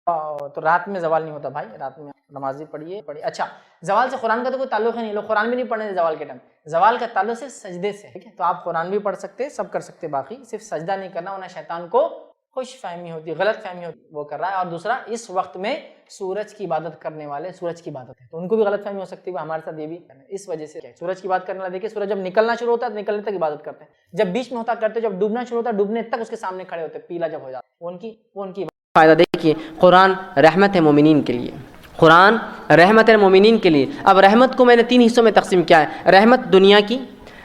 تو رات میں زوال نہیں ہوتا بھائی، رات میں نمازی پڑھیے۔ اچھا، زوال سے قرآن کا تو کوئی تعلق ہے نہیں، لوگ قرآن بھی نہیں پڑھنے زوال کے ٹائم، زوال کا تعلق صرف سجدے سے، ٹھیک ہے؟ تو آپ قرآن بھی پڑھ سکتے، سب کر سکتے، باقی صرف سجدہ نہیں کرنا، ورنہ شیطان کو خوش فہمی ہوتی ہے، غلط فہمی ہوتی ہے، وہ کر رہا ہے۔ اور دوسرا، اس وقت میں سورج کی عبادت کرنے والے، سورج کی عبادت ہے تو ان کو بھی غلط فہمی ہو سکتی ہے، ہمارے ساتھ یہ بھی اس وجہ سے سورج کی بات کرنے والا، دیکھیے سورج جب نکلنا شروع ہوتا ہے نکلنے تک عبادت کرتے ہیں، جب بیچ میں ہوتا کرتے، جب ڈوبنا شروع ہوتا ہے ڈوبنے تک اس کے سامنے کھڑے ہوتے، پیلا جب ہو جاتا وہ ان کی فائدہ دیکھیے، قرآن رحمت ہے مومنین کے لیے، قرآن رحمت ہے مومنین کے لیے۔ اب رحمت کو میں نے 3 حصوں میں تقسیم کیا ہے، رحمت دنیا کی،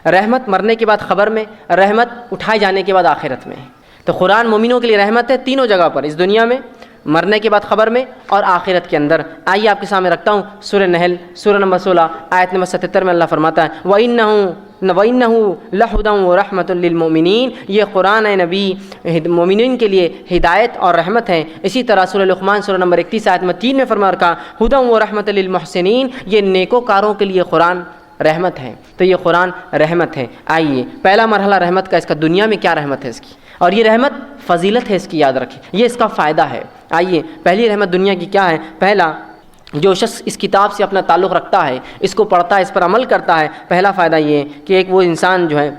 رحمت مرنے کے بعد خبر میں، رحمت اٹھائے جانے کے بعد آخرت میں۔ تو قرآن مومنوں کے لیے رحمت ہے تینوں جگہ پر، اس دنیا میں، مرنے کے بعد خبر میں، اور آخرت کے اندر۔ آئیے آپ کے سامنے رکھتا ہوں سورہ نحل، سورہ نمبر 16 آیت نمبر 77 میں اللہ فرماتا ہے وَإِنَّهُ لَهُدًى وَرَحْمَةٌ لِّلْمُؤْمِنِينَ، یہ قرآن ہے نبی مومنین کے لیے ہدایت اور رحمت ہے۔ اسی طرح سورہ لقمان سورہ نمبر 31 آیت نمبر 3 میں فرما رکھا هُدًى وَرَحْمَةٌ لِّلْمُحْسِنِينَ، یہ نیکوکاروں کے لیے قرآن رحمت ہے۔ تو یہ قرآن رحمت ہے۔ آئیے پہلا مرحلہ رحمت کا، اس کا دنیا میں کیا رحمت ہے اس کی، اور یہ رحمت فضیلت ہے اس کی، یاد رکھیں یہ اس کا فائدہ ہے۔ آئیے پہلی رحمت دنیا کی کیا ہے؟ پہلا، جو شخص اس کتاب سے اپنا تعلق رکھتا ہے، اس کو پڑھتا ہے، اس پر عمل کرتا ہے، پہلا فائدہ یہ ہے کہ ایک وہ انسان جو ہے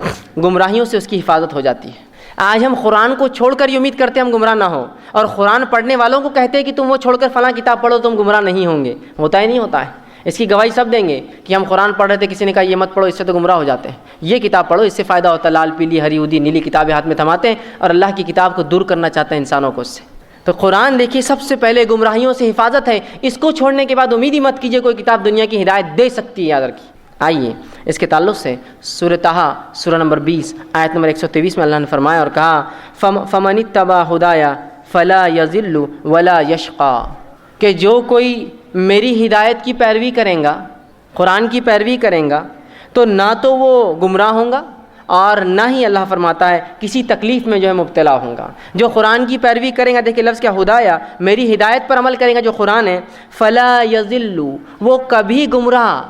گمراہیوں سے اس کی حفاظت ہو جاتی ہے۔ آج ہم قرآن کو چھوڑ کر یہ امید کرتے ہیں ہم گمراہ نہ ہوں، اور قرآن پڑھنے والوں کو کہتے ہیں کہ تم وہ چھوڑ کر فلاں کتاب پڑھو تم گمراہ نہیں ہوں گے۔ ہوتا ہی نہیں ہوتا ہے، اس کی گواہی سب دیں گے کہ ہم قرآن پڑھ رہے تھے، کسی نے کہا یہ مت پڑھو اس سے تو گمراہ ہو جاتے ہیں، یہ کتاب پڑھو اس سے فائدہ ہوتا ہے۔ لال پیلی ہری ادی نیلی کتابیں ہاتھ میں تھماتے ہیں اور اللہ کی کتاب کو دور کرنا چاہتے ہیں انسانوں کو اس سے۔ تو قرآن دیکھیے سب سے پہلے گمراہیوں سے حفاظت ہے، اس کو چھوڑنے کے بعد امید ہی مت کیجیے کوئی کتاب دنیا کی ہدایت دے سکتی ہے، یاد رکھیے۔ آئیے اس کے تعلق سے سورہ طٰہٰ سورہ نمبر 20 آیت نمبر 123 میں اللہ نے فرمایا اور کہا فَمَنِ اتَّبَعَ هُدَايَ فَلَا يَضِلُّ وَلَا يَشْقَىٰ، کہ جو کوئی میری ہدایت کی پیروی کریں گا، قرآن کی پیروی کریں گا، تو نہ تو وہ گمراہ ہوں گا اور نہ ہی اللہ فرماتا ہے کسی تکلیف میں جو ہے مبتلا ہوں گا۔ جو قرآن کی پیروی کریں گا، دیکھیں لفظ کیا، ہدایہ، میری ہدایت پر عمل کریں گا جو قرآن ہے، فلا یضل، وہ کبھی گمراہ،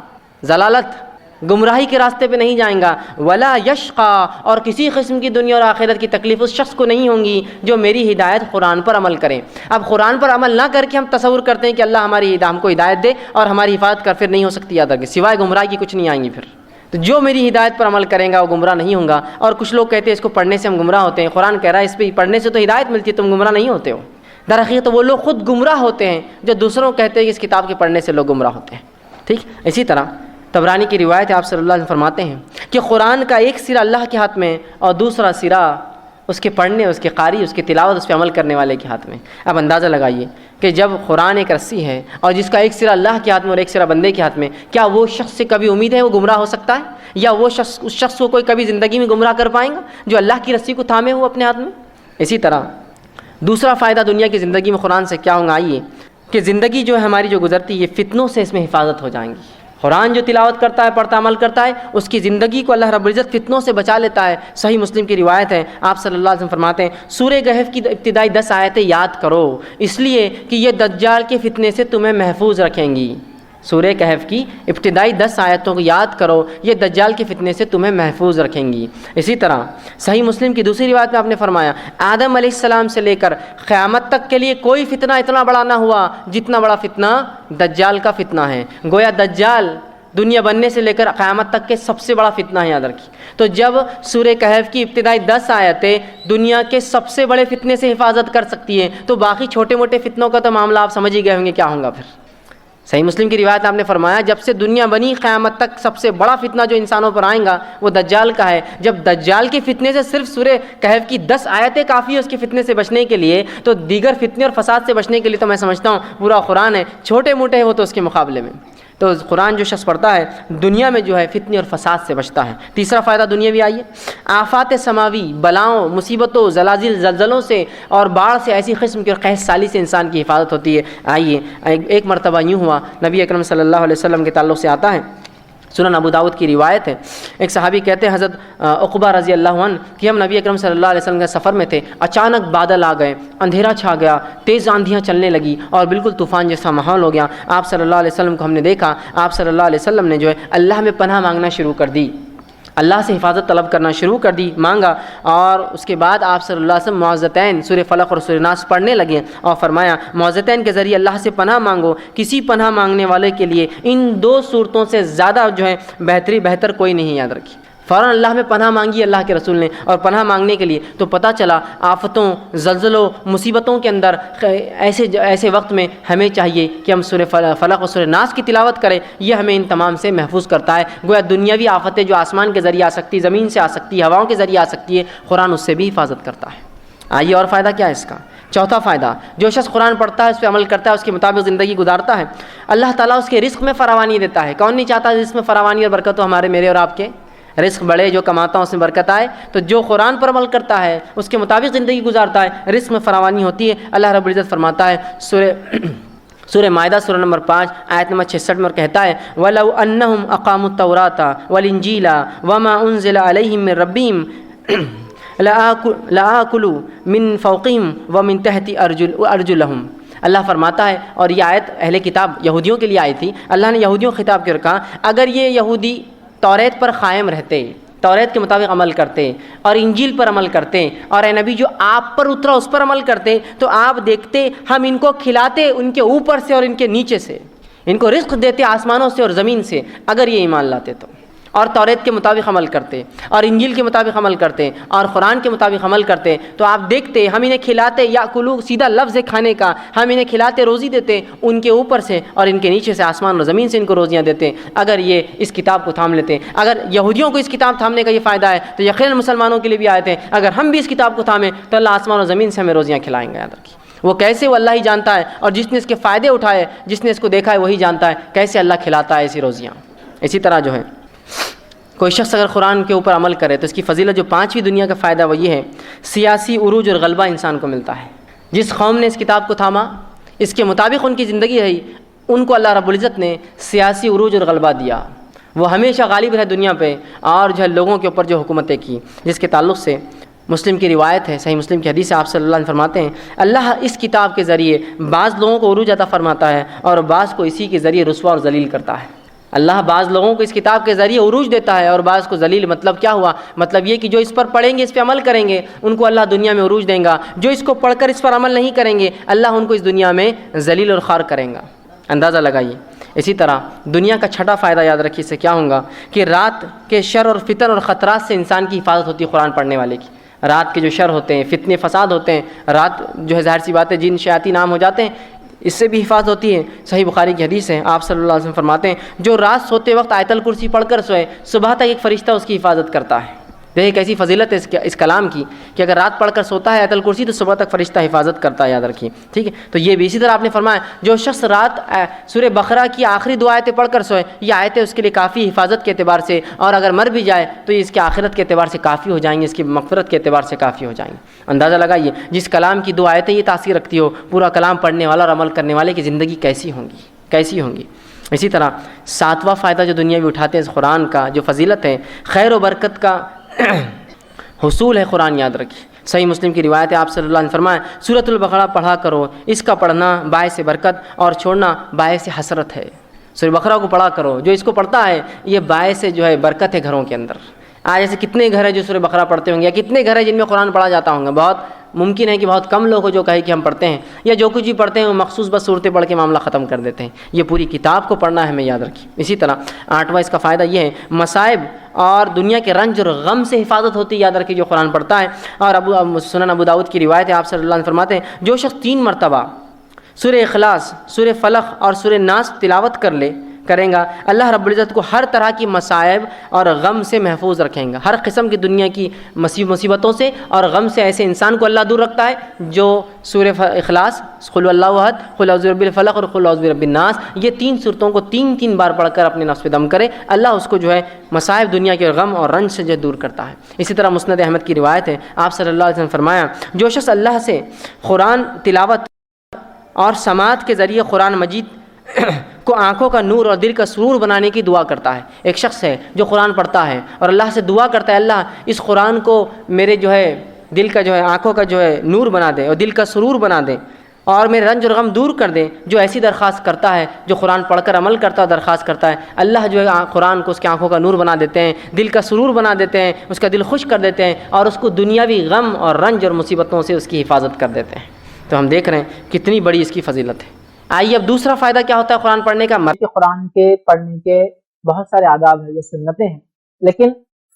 ضلالت، گمراہی کے راستے پہ نہیں جائیں گا، ولا یشقا، اور کسی قسم کی دنیا اور آخرت کی تکلیف اس شخص کو نہیں ہوں گی جو میری ہدایت قرآن پر عمل کریں۔ اب قرآن پر عمل نہ کر کے ہم تصور کرتے ہیں کہ اللہ ہم کو ہدایت دے اور ہماری حفاظت کر، پھر نہیں ہو سکتی، یاد رکھیں سوائے گمراہی کی کچھ نہیں آئیں گی۔ پھر تو جو میری ہدایت پر عمل کریں گا وہ گمراہ نہیں ہوں گا۔ اور کچھ لوگ کہتے ہیں اس کو پڑھنے سے ہم گمراہ ہوتے ہیں، قرآن کہہ رہا ہے اس پہ پڑھنے سے تو ہدایت ملتی ہے، تم گمراہ نہیں ہوتے ہو۔ در حقیقت تو وہ لوگ خود گمراہ ہوتے ہیں جو دوسروں کو کہتے ہیں کہ اس کتاب کے پڑھنے سے لوگ گمراہ ہوتے ہیں، ٹھیک۔ اسی طرح طبرانی کی روایت ہے، آپ صلی اللہ علیہ وسلم فرماتے ہیں کہ قرآن کا ایک سرا اللہ کے ہاتھ میں اور دوسرا سرا اس کے پڑھنے، اس کے قاری، اس کی تلاوت، اس پہ عمل کرنے والے کے ہاتھ میں۔ اب اندازہ لگائیے کہ جب قرآن ایک رسی ہے اور جس کا ایک سرا اللہ کے ہاتھ میں اور ایک سرا بندے کے ہاتھ میں، کیا وہ شخص سے کبھی امید ہے وہ گمراہ ہو سکتا ہے؟ یا وہ شخص اس شخص کو کوئی کبھی زندگی میں گمراہ کر پائیں گا جو اللہ کی رسی کو تھامے ہو اپنے ہاتھ میں؟ اسی طرح دوسرا فائدہ دنیا کی زندگی میں قرآن سے کیا ہوگا؟ آئیے کہ زندگی جو ہے ہماری جو گزرتی ہے، یہ فتنوں سے اس میں حفاظت ہو جائیں گی۔ قرآن جو تلاوت کرتا ہے، پڑھتا عمل کرتا ہے، اس کی زندگی کو اللہ رب العزت فتنوں سے بچا لیتا ہے۔ صحیح مسلم کی روایت ہے، آپ صلی اللہ علیہ وسلم فرماتے ہیں سورہ کہف کی ابتدائی 10 آیتیں یاد کرو، اس لیے کہ یہ دجال کے فتنے سے تمہیں محفوظ رکھیں گی۔ سورہ کہف کی ابتدائی 10 آیتوں کو یاد کرو، یہ دجال کے فتنے سے تمہیں محفوظ رکھیں گی۔ اسی طرح صحیح مسلم کی دوسری روایت میں آپ نے فرمایا آدم علیہ السلام سے لے کر قیامت تک کے لیے کوئی فتنہ اتنا بڑا نہ ہوا جتنا بڑا فتنہ دجال کا فتنہ ہے۔ گویا دجال دنیا بننے سے لے کر قیامت تک کے سب سے بڑا فتنہ ہے، یاد رکھیے۔ تو جب سورہ کہف کی ابتدائی 10 آیتیں دنیا کے سب سے بڑے فتنے سے حفاظت کر سکتی ہیں، تو باقی چھوٹے موٹے فتنوں کا تو معاملہ آپ سمجھ ہی گئے ہوں گے کیا ہوگا۔ پھر صحیح مسلم کی روایت آپ نے فرمایا جب سے دنیا بنی قیامت تک سب سے بڑا فتنہ جو انسانوں پر آئیں گا وہ دجال کا ہے۔ جب دجال کے فتنے سے صرف سورہ کہف کی 10 آیتیں کافی ہے اس کے فتنے سے بچنے کے لیے، تو دیگر فتنے اور فساد سے بچنے کے لیے تو میں سمجھتا ہوں پورا قرآن ہے، چھوٹے موٹے ہیں وہ تو اس کے مقابلے میں۔ تو قرآن جو شخص پڑھتا ہے دنیا میں جو ہے فتنے اور فساد سے بچتا ہے۔ تیسرا فائدہ دنیاوی، آئیے آفات سماوی، بلاؤں، مصیبتوں، زلازل، زلزلوں سے اور باڑھ سے، ایسی قسم کی اور قحط سالی سے انسان کی حفاظت ہوتی ہے۔ آئیے ایک مرتبہ یوں ہوا، نبی اکرم صلی اللہ علیہ وسلم کے تعلق سے آتا ہے، سنن ابو داؤد کی روایت ہے، ایک صحابی کہتے ہیں حضرت عقبہ رضی اللہ عنہ کہ ہم نبی اکرم صلی اللہ علیہ وسلم کے سفر میں تھے، اچانک بادل آ گئے، اندھیرا چھا گیا، تیز آندھیاں چلنے لگی اور بالکل طوفان جیسا ماحول ہو گیا۔ آپ صلی اللہ علیہ وسلم کو ہم نے دیکھا، آپ صلی اللہ علیہ وسلم نے جو ہے اللہ میں پناہ مانگنا شروع کر دی۔ اللہ سے حفاظت طلب کرنا شروع کر دی، مانگا، اور اس کے بعد آپ صلی اللہ علیہ وسلم معوذتین سورہ فلق اور سورہ ناس پڑھنے لگے اور فرمایا معوذتین کے ذریعے اللہ سے پناہ مانگو، کسی پناہ مانگنے والے کے لیے ان 2 صورتوں سے زیادہ جو ہے بہتر کوئی نہیں، یاد رکھیے۔ فوراً اللہ میں پناہ مانگی اللہ کے رسول نے، اور پناہ مانگنے کے لیے تو پتہ چلا آفتوں، زلزلوں، مصیبتوں کے اندر ایسے وقت میں ہمیں چاہیے کہ ہم سورہ فلق اور سورہ ناس کی تلاوت کریں، یہ ہمیں ان تمام سے محفوظ کرتا ہے۔ گویا دنیاوی آفتیں جو آسمان کے ذریعے آ سکتی، زمین سے آ سکتی، ہواؤں کے ذریعے آ سکتی ہے، قرآن اس سے بھی حفاظت کرتا ہے۔ آئیے اور فائدہ کیا ہے اس کا؟ چوتھا فائدہ، جو شخص قرآن پڑھتا ہے، اس پہ عمل کرتا ہے، اس کے مطابق زندگی گزارتا ہے، اللہ تعالیٰ اس کے رزق میں فراوانی دیتا ہے۔ کون نہیں چاہتا رزق میں فراوانی اور برکت ہو؟ ہمارے، میرے اور آپ کے رزق بڑھے، جو کماتا ہوں اس میں برکت آئے۔ تو جو قرآن پر عمل کرتا ہے، اس کے مطابق زندگی گزارتا ہے، رزق میں فراوانی ہوتی ہے۔ اللہ رب العزت فرماتا ہے سورہ مائدہ سورہ نمبر 5 آیت نمبر 66 میں، اور کہتا ہے وَلَوْ أَنَّهُمْ أَقَامُوا التَّوْرَاةَ وَالْإِنْجِيلَ وَمَا أُنزِلَ عَلَيْهِمْ مِنْ رَبِّهِمْ لَآكُلُوا مِنْ فَوْقِهِمْ وَمِنْ تَحْتِ أَرْجُلِهِمْ۔ اللہ فرماتا ہے، اور یہ آیت اہل کتاب یہودیوں کے لیے آئی تھی، اللہ نے یہودیوں کو خطاب کر کہا اگر یہ یہودی توریت پر قائم رہتے، توریت کے مطابق عمل کرتے اور انجیل پر عمل کرتے، اور اے نبی جو آپ پر اترا اس پر عمل کرتے، تو آپ دیکھتے ہم ان کو کھلاتے ان کے اوپر سے اور ان کے نیچے سے، ان کو رزق دیتے آسمانوں سے اور زمین سے، اگر یہ ایمان لاتے تو، اور توریت کے مطابق عمل کرتے اور انجیل کے مطابق عمل کرتے اور قرآن کے مطابق عمل کرتے، تو آپ دیکھتے ہم انہیں کھلاتے، یا کلو سیدھا لفظ ہے کھانے کا، ہم انہیں کھلاتے، روزی دیتے ان کے اوپر سے اور ان کے نیچے سے، آسمان اور زمین سے ان کو روزیاں دیتے، اگر یہ اس کتاب کو تھام لیتے۔ اگر یہودیوں کو اس کتاب تھامنے کا یہ فائدہ ہے تو یقیناً مسلمانوں کے لیے بھی آئے تھے، اگر ہم بھی اس کتاب کو تھامیں تو اللہ آسمان اور زمین سے ہمیں روزیاں کھلائیں گے۔ یاد رکھیے، وہ کیسے، وہ اللہ ہی جانتا ہے، اور جس نے اس کے فائدے اٹھائے، جس نے اس کو دیکھا ہے، وہی جانتا ہے کیسے اللہ کھلاتا ہے ایسی روزیاں۔ اسی طرح جو ہے کوئی شخص اگر قرآن کے اوپر عمل کرے تو اس کی فضیلت جو 5ویں دنیا کا فائدہ وہ یہ ہے، سیاسی عروج اور غلبہ انسان کو ملتا ہے۔ جس قوم نے اس کتاب کو تھاما، اس کے مطابق ان کی زندگی رہی، ان کو اللہ رب العزت نے سیاسی عروج اور غلبہ دیا، وہ ہمیشہ غالب رہے دنیا پہ، اور جو ہے لوگوں کے اوپر جو حکومتیں کی، جس کے تعلق سے مسلم کی روایت ہے، صحیح مسلم کی حدیث ہے، آپ صلی اللہ علیہ وسلم فرماتے ہیں اللہ اس کتاب کے ذریعے بعض لوگوں کو عروج عطا فرماتا ہے اور بعض کو اسی کے ذریعے رسوا اور ذلیل کرتا ہے۔ اللہ بعض لوگوں کو اس کتاب کے ذریعے عروج دیتا ہے اور بعض کو ذلیل۔ مطلب کیا ہوا؟ مطلب یہ کہ جو اس پر پڑھیں گے، اس پہ عمل کریں گے، ان کو اللہ دنیا میں عروج دیں گا، جو اس کو پڑھ کر اس پر عمل نہیں کریں گے، اللہ ان کو اس دنیا میں ذلیل اور خوار کریں گا۔ اندازہ لگائیے۔ اسی طرح دنیا کا چھٹا فائدہ یاد رکھیے، اس سے کیا ہوگا کہ رات کے شر اور فتن اور خطرات سے انسان کی حفاظت ہوتی ہے قرآن پڑھنے والے کی۔ رات کے جو شر ہوتے ہیں، فتنے فساد ہوتے ہیں، رات جو ہے ظاہر سی بات ہے جن شیاطین عام ہو جاتے ہیں، اس سے بھی حفاظت ہوتی ہے۔ صحیح بخاری کی حدیث ہے، آپ صلی اللہ علیہ وسلم فرماتے ہیں جو رات سوتے وقت آیت الکرسی پڑھ کر سوئے، صبح تک ایک فرشتہ اس کی حفاظت کرتا ہے۔ دیکھیں کیسی فضیلت ہے اس کلام کی کہ اگر رات پڑھ کر سوتا ہے آیت الکرسی تو صبح تک فرشتہ حفاظت کرتا ہے، یاد رکھیے، ٹھیک ہے۔ تو یہ بھی اسی طرح آپ نے فرمایا جو شخص رات سورہ بقرہ کی آخری 2 آیتیں پڑھ کر سوئے، یہ آیتیں اس کے لیے کافی حفاظت کے اعتبار سے، اور اگر مر بھی جائے تو یہ اس کے آخرت کے اعتبار سے کافی ہو جائیں گے، اس کی مغفرت کے اعتبار سے کافی ہو جائیں گے۔ اندازہ لگائیے جس کلام کی 2 آیتیں یہ تاثیر رکھتی ہو، پورا کلام پڑھنے والا اور عمل کرنے والے کی زندگی کیسی ہوں گی۔ اسی طرح 7واں فائدہ جو دنیا میں اٹھاتے ہیں اس قرآن کا، جو فضیلت ہے، خیر و برکت کا حصول ہے قرآن، یاد رکھیے۔ صحیح مسلم کی روایت ہے، آپ صلی اللہ علیہ وسلم فرمائے سورۃ البقرہ پڑھا کرو، اس کا پڑھنا باعث برکت اور چھوڑنا باعث حسرت ہے۔ سورۃ بقرہ کو پڑھا کرو، جو اس کو پڑھتا ہے یہ باعث جو ہے برکت ہے گھروں کے اندر۔ آج ایسے کتنے گھر ہیں جو سورۃ بقرہ پڑھتے ہوں گے، یا کتنے گھر ہیں جن میں قرآن پڑھا جاتا ہوں گا؟ بہت ممکن ہے کہ بہت کم لوگ جو کہے کہ ہم پڑھتے ہیں، یا جو کچھ بھی پڑھتے ہیں وہ مخصوص بس صورتیں پڑھ کے معاملہ ختم کر دیتے ہیں۔ یہ پوری کتاب کو پڑھنا ہے ہمیں، یاد رکھیے۔ اسی طرح 8واں اس کا فائدہ یہ ہے، مصائب اور دنیا کے رنج اور غم سے حفاظت ہوتی ہے، یاد رکھیے، جو قرآن پڑھتا ہے۔ اور سنن ابو داؤد کی روایت ہے، آپ صلی اللہ علیہ وسلم فرماتے ہیں جو شخص 3 مرتبہ سورہ اخلاص، سورہ فلق اور سورہ ناس تلاوت کریں گا، اللہ رب العزت کو ہر طرح کی مصائب اور غم سے محفوظ رکھیں گا۔ ہر قسم کی دنیا کی مصیبتوں سے اور غم سے ایسے انسان کو اللہ دور رکھتا ہے جو سورہ اخلاص، قل هو اللہ احد، قل اعوذ برب الفلق اور قل اعوذ برب الناس، یہ 3 صورتوں کو 3 بار پڑھ کر اپنے نفس پہ دم کرے، اللہ اس کو جو ہے مصائب دنیا کے غم اور رنج سے جو دور کرتا ہے۔ اسی طرح مسند احمد کی روایت ہے، آپ صلی اللہ علیہ وسلم فرمایا جو شخص اللہ سے قرآن تلاوت اور سماعت کے ذریعے قرآن مجید کو آنکھوں کا نور اور دل کا سرور بنانے کی دعا کرتا ہے۔ ایک شخص ہے جو قرآن پڑھتا ہے اور اللہ سے دعا کرتا ہے اللہ اس قرآن کو میرے جو ہے دل کا جو ہے آنکھوں کا جو ہے نور بنا دے اور دل کا سرور بنا دے، اور میرے رنج اور غم دور کر دیں. جو ایسی درخواست کرتا ہے، جو قرآن پڑھ کر عمل کرتا ہے درخواست کرتا ہے، اللہ جو ہے قرآن کو اس کی آنکھوں کا نور بنا دیتے ہیں، دل کا سرور بنا دیتے ہیں، اس کا دل خوش کر دیتے ہیں، اور اس کو دنیاوی غم اور رنج اور مصیبتوں سے اس کی حفاظت کر دیتے ہیں. تو ہم دیکھ رہے ہیں کتنی بڑی اس کی فضیلت ہے. آئیے اب دوسرا فائدہ کیا ہوتا ہے قرآن پڑھنے کا. کہ قرآن کے پڑھنے کے بہت سارے آداب ہیں، یہ سنتیں ہیں، لیکن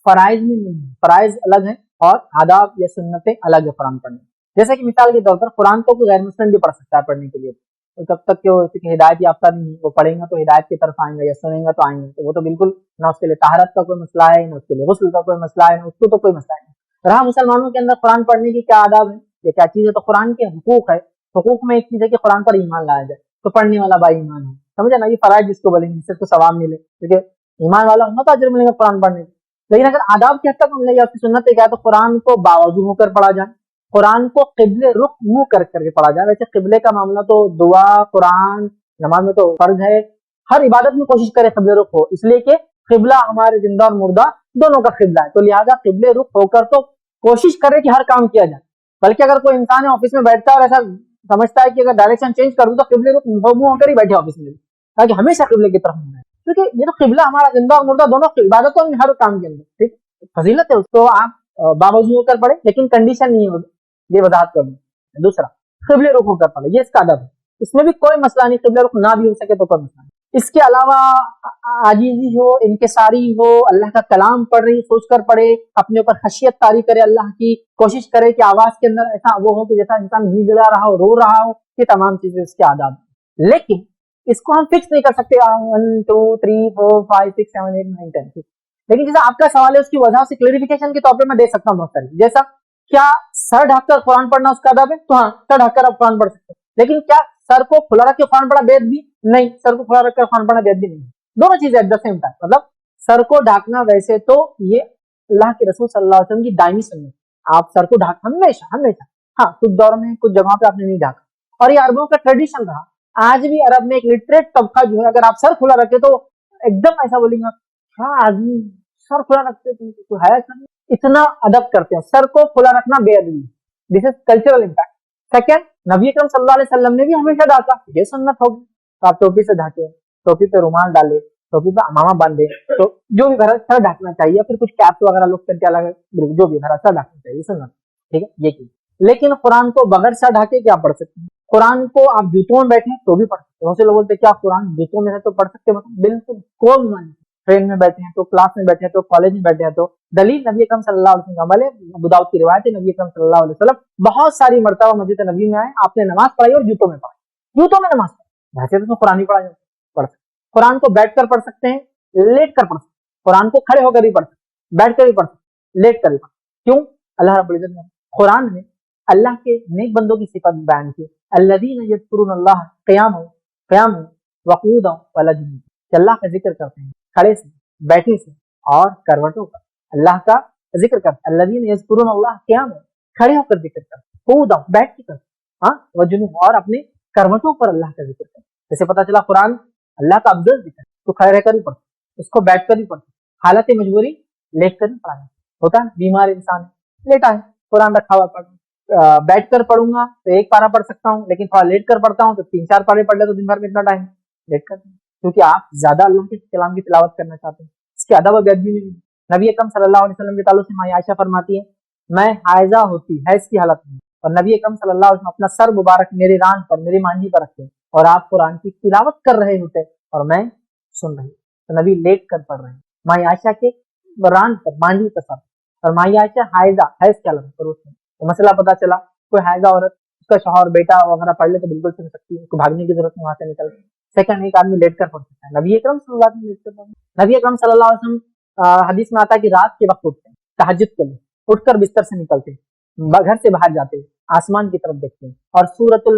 فرائض میں نہیں ہیں. فرائض الگ ہیں اور آداب یا سنتیں الگ ہیں قرآن پڑھنے. جیسے کہ مثال کے طور پر قرآن کو کوئی غیر مسلم بھی پڑھ سکتا ہے پڑھنے کے لیے، تو جب تک کہ وہ ہدایت یافتہ نہیں ہے، وہ پڑھیں گا تو ہدایت کی طرف آئیں گا، یا سنیں گا تو آئیں گے. تو وہ تو بالکل نہ اس کے لیے طہارت کا کوئی مسئلہ ہے، نہ اس کے لیے غسل کا کوئی مسئلہ ہے، نہ اس کو تو کوئی مسئلہ نہیں. رہا مسلمانوں کے اندر قرآن پڑھنے کی کیا آداب ہے، یہ کیا چیز ہے، تو قرآن کے حقوق ہے. حقوق میں ایک چیز ہے کہ قرآن پر ایمان لایا جائے، تو پڑھنے والا با ایمان ہے. سمجھا نا، یہ فرائض جس کو بولیں گے، جس سے کو ثواب ملے، کیونکہ ایمان والا ہونا تو اجر ملے گا قرآن پڑھنے. لیکن اگر آداب کی حد تک ہم لے جائے، سنت کیا ہے، تو قرآن کو باوضو ہو کر پڑھا جائے، قرآن کو قبلے رخ منہ کر کے پڑھا جائے. ویسے قبلے کا معاملہ تو دعا، قرآن، نماز میں تو فرض ہے. ہر عبادت میں کوشش کرے قبلے رخ ہو، اس لیے کہ قبلہ ہمارے زندہ اور مردہ دونوں کا قبلہ ہے. تو لہٰذا قبلے رخ ہو کر تو کوشش کرے کہ ہر کام کیا جائے. بلکہ اگر کوئی انسان آفس میں بیٹھتا ہے اور ایسا سمجھتا ہے کہ اگر ڈائریکشن چینج کر دوں تو قبلے رخ منہ ہو کر ہی بیٹھے آفس میں، تاکہ ہمیشہ قبلے کی طرف ہونا ہے. کیونکہ یہ تو قبلہ ہمارا زندہ اور مردہ دونوں عبادتوں میں ہر کام کے اندر ٹھیک فضیلت ہے. اس کو آپ باوضو ہو کر پڑھے، لیکن کنڈیشن نہیں ہے، یہ وضاحت کر دوں. دوسرا قبلے رخ ہو کر پڑھے، یہ اس کا ادب ہے، اس میں بھی کوئی مسئلہ نہیں. قبلے رخ نہ بھی ہو سکے تو کوئی مسئلہ نہیں. اس کے علاوہ عاجزی ہو، انکساری ہو، اللہ کا کلام پڑھ رہی سوچ کر پڑھے، اپنے اوپر خشیت طاری کرے اللہ کی، کوشش کرے کہ آواز کے اندر ایسا وہ ہو کہ جیسا انسان نہیں گڑا رہا ہو، رو رہا ہو. یہ تمام چیزیں اس کے آداب ہیں. لیکن اس کو ہم فکس نہیں کر سکتے 1 2 3 4 5 6 7 8 9 10. لیکن جیسا آپ کا سوال ہے اس کی وجہ سے کلیریفیکیشن کے طور پہ میں دے سکتا ہوں بہت ساری. جیسا کیا سر ڈھک کر قرآن پڑھنا اس کا ادب ہے، تو ہاں سر ڈھک کر آپ قرآن پڑھ سکتے ہیں. لیکن کیا سر کو کھلا رکھ کے قرآن پڑھنا بید بھی نہیں، سر کو کھلا رکھ کر قرآن پڑھنا بید بھی نہیں. دونوں چیزیں ایٹ دا سیم ٹائم. مطلب سر کو ڈھانکنا ویسے تو یہ اللہ کے رسول صلی اللہ علیہ وسلم کی دائمی سنت. آپ سر کو ڈھانک ہمیشہ ہمیشہ، ہاں کچھ دور میں کچھ جگہوں پہ آپ نے نہیں ڈھانکا، اور یہ عربوں کا ٹریڈیشن رہا. آج بھی عرب میں ایک لٹریٹ طبقہ جو ہے، اگر آپ سر کھلا رکھے تو ایک دم ایسا بولیں گے ہاں آدمی سر کھلا رکھتے تو ہے، اتنا ادب کرتے ہیں. سر کو کھلا رکھنا بے ادبی. دس از کلچرل امپیکٹ. سیکنڈ، نبی اکرم صلی اللہ علیہ وسلم نے بھی ہمیشہ ڈھانکا، یہ سنت ہوگی. تو آپ ٹوپی سے ڈھانکے، ٹوپی پہ رومال ڈالے، ٹوپی پہ امامہ باندھے، تو جو بھی بھرا سر ڈھانکنا چاہیے، پھر کچھ کیپ وغیرہ لوگ کر کے الگ جو بھی بھرا سر ڈھانکنا چاہیے، سنت. ٹھیک ہے، یہ کی. لیکن قرآن کو بغیر سر ڈھانکے کیا پڑھ سکتے ہیں؟ قرآن کو آپ جوتوں میں بیٹھے تو بھی پڑھ سکتے ہیں. بہت سے لوگ بولتے ہیں کیا قرآن جوتوں میں ہے تو پڑھ سکتے ہیں؟ بالکل کوئی نہیں. ٹرین میں بیٹھے ہیں تو، کلاس میں بیٹھے ہیں تو، کالج میں بیٹھے ہیں تو. دلیل نبی اکرم صلی اللہ علیہ وسلم کا عمل ہے. ابو داؤد کی روایت ہے، نبی اکرم صلی اللہ علیہ وسلم بہت ساری مرتبہ مسجد نبی میں آئے، آپ نے نماز پڑھائی اور جوتوں میں پڑھائی. جوتوں میں نماز پڑھائی، ویسے تو قرآن ہی پڑھا جاتا ہے، پڑھ سکتے. قرآن کو بیٹھ کر پڑھ سکتے ہیں، لیٹ کر پڑھ سکتے ہیں. قرآن کو کھڑے ہو کر بھی پڑھ سکتے ہیں، بیٹھ کر بھی پڑھ سکتے ہیں، لیٹ کر بھی پڑھ سکتے ہیں. کیوں؟ اللہ رب العزت نے قرآن میں اللہ کے نیک بندوں کی صفت بیان کی. الذین یذکرون اللہ قیاما وقعودا وعلی جنوبہم، کہ اللہ کا ذکر کرتے ہیں کھڑے سے، بیٹھے سے اور کروٹوں پر. اللہ کا ذکر کرتے ہیں. الذین یذکرون اللہ قیاما، کھڑے ہو کر ذکر کرتے ہیں، قعودا بیٹھ کے کرتے ہیں، ہاں وجنوبا اور اپنے کروٹوں پر اللہ کا ذکر کرتے ہیں. جیسے پتہ چلا قرآن اللہ کا افضل ذکر ہے، تو کھڑے رہ کر ہی پڑھتے، اس کو بیٹھ کر ہی پڑھتے، حالت مجبوری لیٹ کر ہی پڑھانا ہوتا ہے. بیمار انسان لیٹا ہے، قرآن رکھا ہوا پڑھ، بیٹھ کر پڑھوں گا تو ایک پارا پڑھ سکتا ہوں، لیکن تھوڑا لیٹ کر پڑھتا ہوں تو 3 4 پارے پڑھ لے تو دن بھر میں اتنا ٹائم لیٹ کر، کیونکہ آپ زیادہ اللہ کے کلام کی تلاوت کرنا چاہتے ہیں. اس کے ادب و ادبی میں نبی اکرم صلی اللہ علیہ وسلم کے تعلق سے ماں عائشہ فرماتی ہے میں حائضہ ہوتی حیض کی حالت میں، اور نبی اکرم صلی اللہ علیہ وسلم اپنا سر مبارک میرے ران پر، میری مانجی پر رکھتے اور آپ قرآن کی تلاوت کر رہے ہوتے اور میں سن رہی. تو نبی لیٹ کر پڑھ رہے ہیں ماں عائشہ کے ران پر، مانجی پر سر، اور ماں عائشہ حائضہ حیض کی حالت پر. تو مسئلہ پتہ چلا کوئی حائضہ عورت اس کا شوہر بیٹا وغیرہ پڑھ لے تو بالکل سن سکتی ہے، اس کو بھاگنے کی ضرورت نہیں وہاں سے نکل. سیکنڈ، ایک آدمی لیٹ کر پڑھ سکتا ہے. نبی اکرم صلی اللہ علیہ وسلم لیٹ کر پڑھ. نبی اکرم صلی اللہ علیہ وسلم حدیث میں آتا ہے کہ رات کے وقت اٹھتے ہیں تہجد کے لیے، اٹھ کر بستر سے نکلتے ہیں، گھر سے باہر جاتے ہیں، آسمان کی طرف دیکھتے ہیں اور سورۃ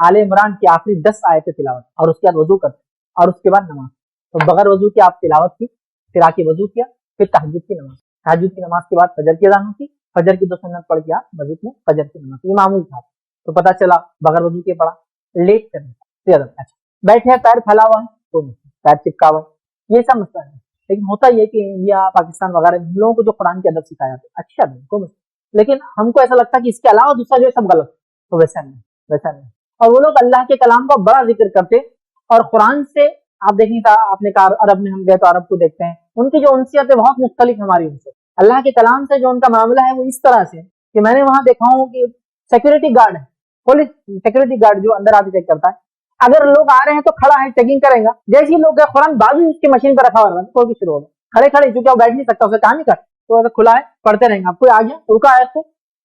آل عمران کی آخری 10 آیتیں تلاوت، اور اس کے بعد وضو کرتے ہیں اور اس کے بعد نماز. تو بغیر وضو کے آپ تلاوت کی، پھر آ کے وضو کیا، پھر تہجد کی نماز. تہجد کی نماز کے بعد فجر کی اذان ہوتی، فجر کی 2 سنت پڑھ کے آپ مسجد میں فجر کی نماز، یہ معمول تھا. تو پتہ چلا بغیر وضو کے پڑھا، لیٹ کرنے. اچھا بیٹھے پیر پھیلا ہوا ہے تو پیر چپکا ہوا، یہ سب مسئلہ ہے. لیکن ہوتا یہ کہ انڈیا پاکستان وغیرہ میں لوگوں کو جو قرآن کے ادب سکھایا جاتا ہے اچھا نہیں کو، لیکن ہم کو ایسا لگتا ہے کہ اس کے علاوہ دوسرا جو ہے سب غلط. تو ویسا نہیں، ویسا نہیں. اور وہ لوگ اللہ کے کلام کا بڑا ذکر کرتے اور قرآن سے آپ دیکھیں تھا آپ نے کہا عرب میں ہم گئے تو عرب کو دیکھتے ہیں ان کی جو انسیت ہے بہت مختلف ہماری ان سے. اللہ کے کلام سے جو ان کا معاملہ ہے وہ اس طرح سے کہ میں نے وہاں دیکھا ہوں کہ سیکورٹی گارڈ ہے, پولیس سیکورٹی گارڈ جو اندر آتے چیک کرتا ہے, اگر لوگ آ رہے ہیں تو کھڑا ہے چیکنگ کرے گا, جیسے ہی لوگ گئے قرآن بازو اس کی مشین پہ رکھا ہوا کوئی بھی شروع ہوگا, کھڑے کھڑے چونکہ وہ بیٹھ نہیں سکتا اسے کہاں نہیں کر تو ایسا کھلا ہے پڑھتے رہیں گے. آپ کوئی آ گیا رکا ہے تو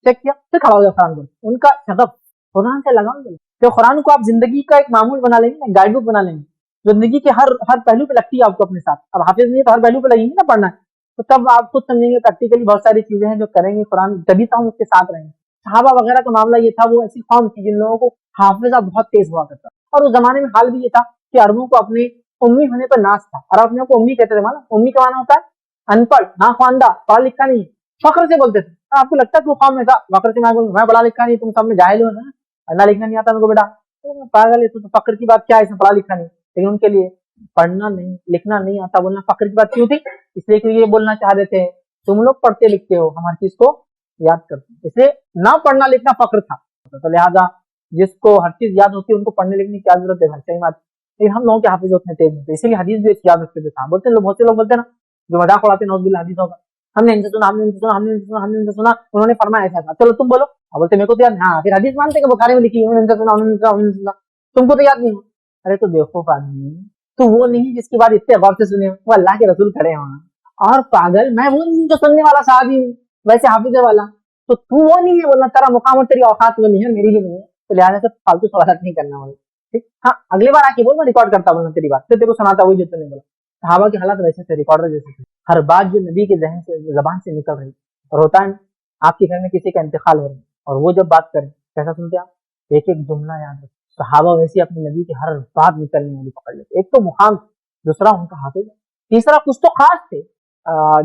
چیک کیا پھر کھڑا ہو گیا قرآن کو. ان کا شغف قرآن سے لگاؤ گے تو قرآن کو آپ زندگی کا ایک معمول بنا لیں گے, گائیڈ بک بنا لیں گے, زندگی کے ہر پہلو پہ لگتی ہے آپ کو اپنے ساتھ. اب حافظ نہیں ہے تو ہر پہلو پہ لگیں گے نا پڑھنا ہے, تو تب آپ خود سمجھیں گے پریکٹیکلی بہت ساری چیزیں ہیں جو کریں گے قرآن, تبھی تو ہم اس کے ساتھ رہیں گے. صحابہ وغیرہ کا معاملہ یہ تھا, وہ ایسی قوم تھی جن لوگوں کو حافظہ بہت تیز ہوا کرتا, اور اس زمانے میں حال بھی یہ تھا کہ عربوں کو اپنے امی ہونے پر ناز تھا. عرب اپنے کو امی کہتے تھے, مانا امی کا معنی ہوتا ہے ان پڑھ ناخواندہ, پڑھا لکھا نہیں, فخر سے بولتے تھے. آپ کو لگتا ہے کہ وہ قوم میں تھا فخر سے میں پڑھا لکھا نہیں, تم سب میں جاہل ہو نا, پڑھنا لکھنا نہیں آتا ان کو, بیٹا پاگل ہے تو فخر کی بات کیا ہے, اس میں پڑھا لکھا نہیں. لیکن ان کے لیے پڑھنا نہیں لکھنا نہیں آتا بولنا فخر کی بات کیوں تھی, اس لیے کہ یہ بولنا چاہ رہے تھے تم لوگ پڑھتے لکھتے ہو, ہم ہر چیز کو یاد کرتے ہیں. اس لیے نہ پڑھنا لکھنا فخر تھا, تو لہٰذا جس کو ہر چیز یاد ہوتی ہے ان کو پڑھنے لکھنے کی کیا ضرورت ہے, صحیح بات. لیکن ہم لوگوں کے حافظ اتنے تیز نہیں تھے, اسی لیے حدیث بھی یاد رکھتے تھے. بولتے ہیں بہت سے لوگ بولتے ہیں نا جو مذاق اڑاتے ہیں نعوذ باللہ حدیث ہوگا, ہم نے ان سے سنا ہم نے ان سے سنا ہم نے ان سے سنا ہم نے ان سے سنا, انہوں نے فرمایا ایسا تھا, چلو تم بولو. بولتے میرے کو تو یاد, ہاں پھر حدیث مانتے کہ بخاری میں لکھی انہوں نے ان سے سنا انہوں نے ان سے سنا, تم کو تو یاد نہیں. ارے تو بیوقوف آدمی تو وہ نہیں جس کی بات اتنے غور سے سنے, وہ اللہ کے رسول کھڑے ہیں. اور پاگل میں وہ نہیں جو سننے والا صحابی ہوں ویسے حافظ والا, تو تو وہ نہیں ہے بولنا, تیرا مقام اور تیری اوقات وہ نہیں ہے, میری بھی نہیں ہے, تو لہٰذا سے فالتو سوالات نہیں کرنا والا. ٹھیک, ہاں اگلی بار آ کے بول, میں ریکارڈ کرتا بولنا تیری بات, پھر تیرے کو سناتا وہی جو تم نے بولا. صحابہ کے حالات ویسے تھے, ریکارڈر جیسے تھے. ہر بات جو نبی کے ذہن سے زبان سے نکل رہی, اور ہوتا ہے آپ کے گھر میں کسی کا انتقال ہو رہا ہے اور وہ جب بات کریں کیسا سنتے آپ, ایک ایک جملہ یاد رکھتے. صحابہ ویسے اپنے نبی کے ہر بات نکلنے والی پکڑ لیتے. ایک تو مقام, دوسرا ان کا حافظ, تیسرا کچھ تو خاص تھے,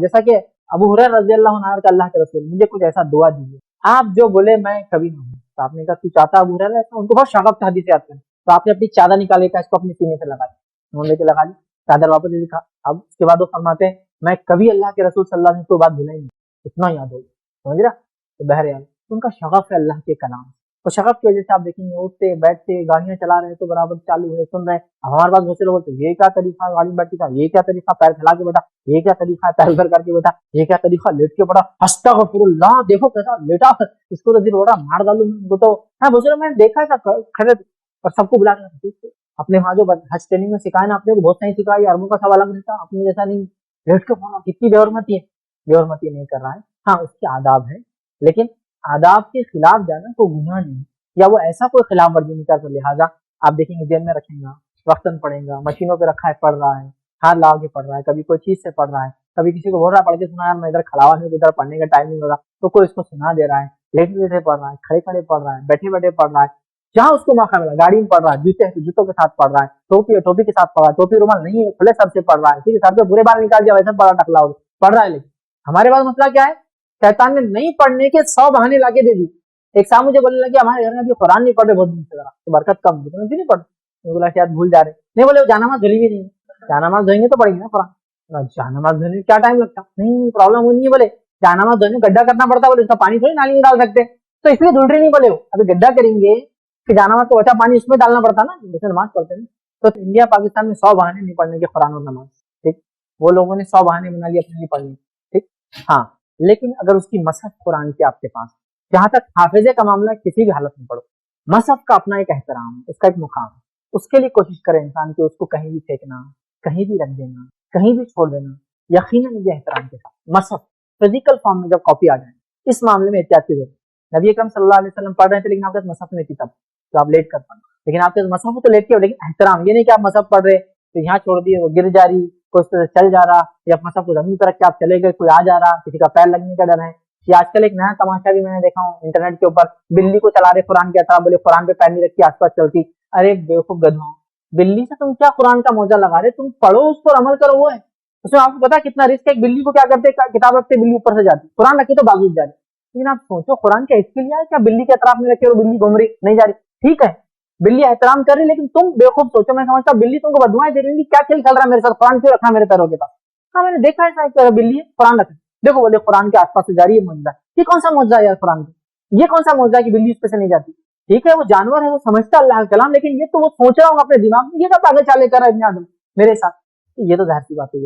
جیسا کہ ابو ہریرہ رضی اللہ عنہ کا اللہ کے رسول مجھے کچھ ایسا دعا دیجیے, آپ جو بولے میں کبھی نہ ہوں. تو آپ نے کہا تو چاہتا ابو ہریرہ, ان کو بہت شغف تھا حدیث یاد کرنے, تو آپ نے اپنی چادر نکالے کا اس کو اپنے سینے سے لگا دی, انہوں نے لگا دی, چادر واپس دے دکھا. اب اس کے بعد وہ فرماتے ہیں میں کبھی اللہ کے رسول صلی اللہ علیہ وسلم کو بات بھولا ہی نہیں, اتنا یاد ہوگا, سمجھ رہا. تو بہرحال ان کا شغف ہے اللہ کے کلام, اور شغف کی وجہ سے آپ دیکھیں گے اٹھتے بیٹھتے گاڑیاں چلا رہے تو برابر چالو ہے سن رہے ہیں. ہمارے پاس بہت سے لوگ بولتے یہ کیا طریقہ گاڑی بیٹھنے کا, یہ کیا طریقہ پیر پھیلا کے بیٹھا, یہ کیا طریقہ پیر ادھر کر کے بیٹھا, یہ کیا طریقہ لیٹ کے پڑا, استغفر اللہ دیکھو کیسا لیٹا, اس کو تو دل بڑا مار ڈالوں ان کو تو. ہاں بہت سے میں نے دیکھا تھا کھڑے اور سب کو بلا کے اپنے وہاں جو حج ٹریننگ میں سکھایا نا آپ نے بہت صحیح سکھایا, عربوں کا سوال ملتا اپنے جیسا نہیں لیٹ کے پڑا, کتنی بے حرمتی ہے. بے حرمتی نہیں کر رہا ہے, ہاں اس کے آداب ہیں, لیکن آداب کے خلاف جانا کوئی گناہ نہیں, یا وہ ایسا کوئی خلاف ورزی نہیں کرتا. لہٰذا آپ دیکھیں گے جیب میں رکھیں گا, وقتاً پڑھیں گا, مشینوں پہ رکھا ہے پڑھ رہا ہے, ہاتھ لا کے پڑھ رہا ہے, کبھی کوئی چیز سے پڑھ رہا ہے, کبھی کسی کو بول رہا ہے پڑھ کے سنا یار میں ادھر کھڑا ہوا نہیں, ادھر پڑھنے کا ٹائم نہیں ہو رہا, تو کوئی اس کو سنا دے رہا ہے, لیٹے لیٹے پڑھ رہا ہے, کھڑے کھڑے پڑھ رہا ہے, بیٹھے بیٹھے پڑھ رہا ہے, جہاں اس کو موقع ملا, گاڑی میں پڑھ رہا ہے, جوتے ہیں جوتوں کے ساتھ پڑھ رہا ہے, ٹوپی ہے ٹوپی کے ساتھ پڑھ رہا ہے, ٹوپی رومال نہیں ہے کھلے سر سے پڑھ رہا ہے, ٹھیک ہے سر پہ برے بال نکال دیا ویسے پڑھا ٹکلا ہو پڑھ رہا ہے. لیکن ہمارے پاس مسئلہ کیا ہے, شیطان نے نہیں پڑھنے کے 100 بہانے لا کے دے دی. ایک صاحب مجھے بولنے لگے ہمارے گھر میں ابھی قرآن نہیں پڑھ رہے بہت دن سے, ذرا تو برکت کم ہوتی نہیں پڑھ, بولا شاید بھول جا رہے, نہیں بولے جانماز دھلی بھی نہیں, جانماز دھوئیں گے تو پڑیں گے نا قرآن, جانماز دھونے میں کیا ٹائم لگتا, نہیں پرابلم وہ نہیں ہے, بولے جانماز دھونے میں گڈھا کرنا پڑتا, بولے اس کا پانی تھوڑی نالی میں ڈال سکتے, تو اس لیے دھل رہی نہیں, بولے ابھی گڈھا کریں گے کہ جانماز تو اچھا پانی اس میں ڈالنا پڑتا نا جیسے نماز پڑھتے ہیں. تو انڈیا پاکستان میں 100 بہانے نہیں پڑھنے کے قرآن اور نماز, ٹھیک, وہ لوگوں نے 100 بہانے بنا لیے اپنے لیے پڑھنے, ٹھیک. ہاں لیکن اگر اس کی مصحف قرآن کی آپ کے پاس, جہاں تک حافظے کا معاملہ کسی بھی حالت میں پڑھو, مصحف کا اپنا ایک احترام ہے, اس کا ایک مقام ہے, اس کے لیے کوشش کرے انسان کہ اس کو کہیں بھی پھینکنا, کہیں بھی رکھ دینا, کہیں بھی چھوڑ دینا, یقیناً یہ احترام کے ساتھ مصحف فزیکل فارم میں جب کاپی آ جائے, اس معاملے میں احتیاط کی ضرورت. نبی اکرم صلی اللہ علیہ وسلم پڑھ رہے تھے لیکن آپ کے مصحف نہیں تھی تب, تو آپ لیٹ کر پانا, لیکن آپ کے مصحف تو لیٹ کے ہو, لیکن احترام یہ نہیں کہ آپ مصحف پڑھ رہے تو یہاں چھوڑ دیے, وہ گر جا رہی, کوئی اس طرح چل جا رہا, یا مصحف کو زمین پر رکھ کے آپ چلے گئے, کوئی آ جا رہا, کسی کا پیر لگنے کا ڈر ہے. یہ آج کل ایک نیا تماشا بھی میں نے دیکھا ہوں انٹرنیٹ کے اوپر, بلی کو چلا رہے قرآن کے اثر, بولے قرآن پہ پیر نہیں رکھی آس پاس چلتی. ارے بیوقوف گدھوں, بلی سے تم کیا قرآن کا موزہ لگا رہے, تم پڑھو اس پر عمل کرو, وہ ہے اس میں آپ کو پتا کتنا رسک ہے. ایک بلی کو کیا کرتے, کتاب رکھتے بلی اوپر سے جاتی, قرآن رکھے تو بازو جا رہی, لیکن آپ سوچو قرآن کیا اس کے لیے ہے, کیا بلی کے اطراف میں رکھے اور بلی گھوم رہی نہیں جا رہی, ٹھیک ہے بلی احترام کر رہی, لیکن تم بیوقوف سوچو, میں سمجھتا ہوں بلی تم کو بدوائیں دے رہی, کیا کھیل چل رہا ہے میرے ساتھ, قرآن کیوں رکھا میرے پیروں کے پاس. ہاں میں نے دیکھا ہے بلی ہے قرآن رکھا, دیکھو بولے قرآن کے آس پاس سے جا رہی ہے, معجزہ, یہ کون سا معجزہ ہے یار قرآن کا, یہ کون سا معجزہ ہے کہ بلی اس پہ سے نہیں جاتی, ٹھیک ہے وہ جانور ہے, وہ سمجھتا ہے اللہ کا کلام, لیکن یہ تو وہ سوچ رہا ہوں اپنے دماغ میں, یہ کب آگے چالے کر رہا ہے ابن آدم میرے ساتھ, یہ تو ظاہر سی بات ہے,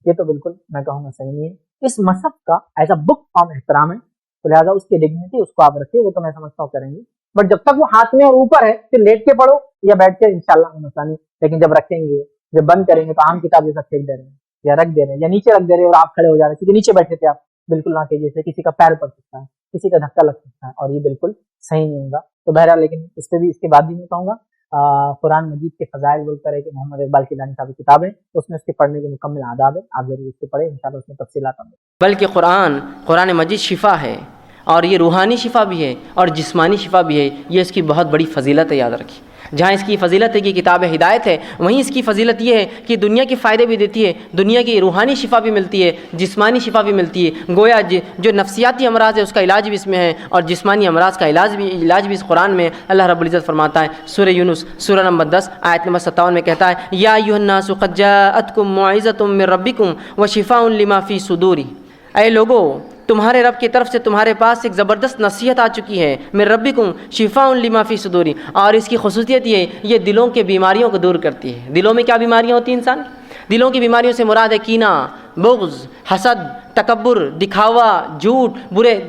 یہ تو بالکل میں کہوں گا صحیح نہیں ہے. اس مصحف کا ایز اے بک فارم احترام ہے, تو لہٰذا اس کی ڈگنیٹی اس کو آپ رکھیں, وہ تو میں سمجھتا ہوں کریں گے, بٹ جب تک وہ ہاتھ میں اور اوپر ہے پھر لیٹ کے پڑھو یا بیٹھ کے انشاءاللہ مسئلہ نہیں, لیکن جب رکھیں گے, جب بند کریں گے تو عام کتاب جیسا پھینک دے رہے ہیں یا رکھ دے رہے ہیں یا نیچے رکھ دے رہے ہیں اور آپ کھڑے ہو جا رہے ہیں, کیونکہ نیچے بیٹھے تھے آپ, بالکل نہ کیجیے, جیسے کسی کا پیر پڑ سکتا ہے, کسی کا دھکا لگ سکتا ہے, اور یہ بالکل صحیح نہیں ہوگا. تو بہرحال لیکن اس پہ بھی, اس کے بعد بھی میں کہوں گا قرآن مجید کے فضائل بول کر ہے کہ محمد اقبال کیلانی صاحب کی کتاب ہے, اس میں اس کے پڑھنے کے مکمل آداب ہے, آپ ضرور اس کو پڑھیں, انشاءاللہ اس میں تفصیلات ہوں. بلکہ قرآن مجید شفا ہے, اور یہ روحانی شفا بھی ہے اور جسمانی شفا بھی ہے. یہ اس کی بہت بڑی فضیلت ہے, یاد رکھیے. جہاں اس کی فضیلت ہے کہ کتاب ہدایت ہے, وہیں اس کی فضیلت یہ ہے کہ دنیا کے فائدے بھی دیتی ہے, دنیا کی روحانی شفا بھی ملتی ہے, جسمانی شفا بھی ملتی ہے. گویا جو نفسیاتی امراض ہے اس کا علاج بھی اس میں ہے, اور جسمانی امراض کا علاج بھی اس قرآن میں. اللہ رب العزت فرماتا ہے سورہ یونس سورہ نمبر 10 آیت نمبر 57 میں کہتا ہے, یا ایھا الناس قد جاءتکم موعظۃ من ربکم وشفاء لما فی صدور. اے لوگو, تمہارے رب کی طرف سے تمہارے پاس ایک زبردست نصیحت آ چکی ہے, من ربکم شفاء لما فی صدور, اور اس کی خصوصیت یہ دلوں کے بیماریوں کو دور کرتی ہے. دلوں میں کیا بیماریاں ہوتی ہیں انسان؟ دلوں کی بیماریوں سے مراد ہے کینہ, بغض, حسد, تکبر, دکھاوا, جھوٹ,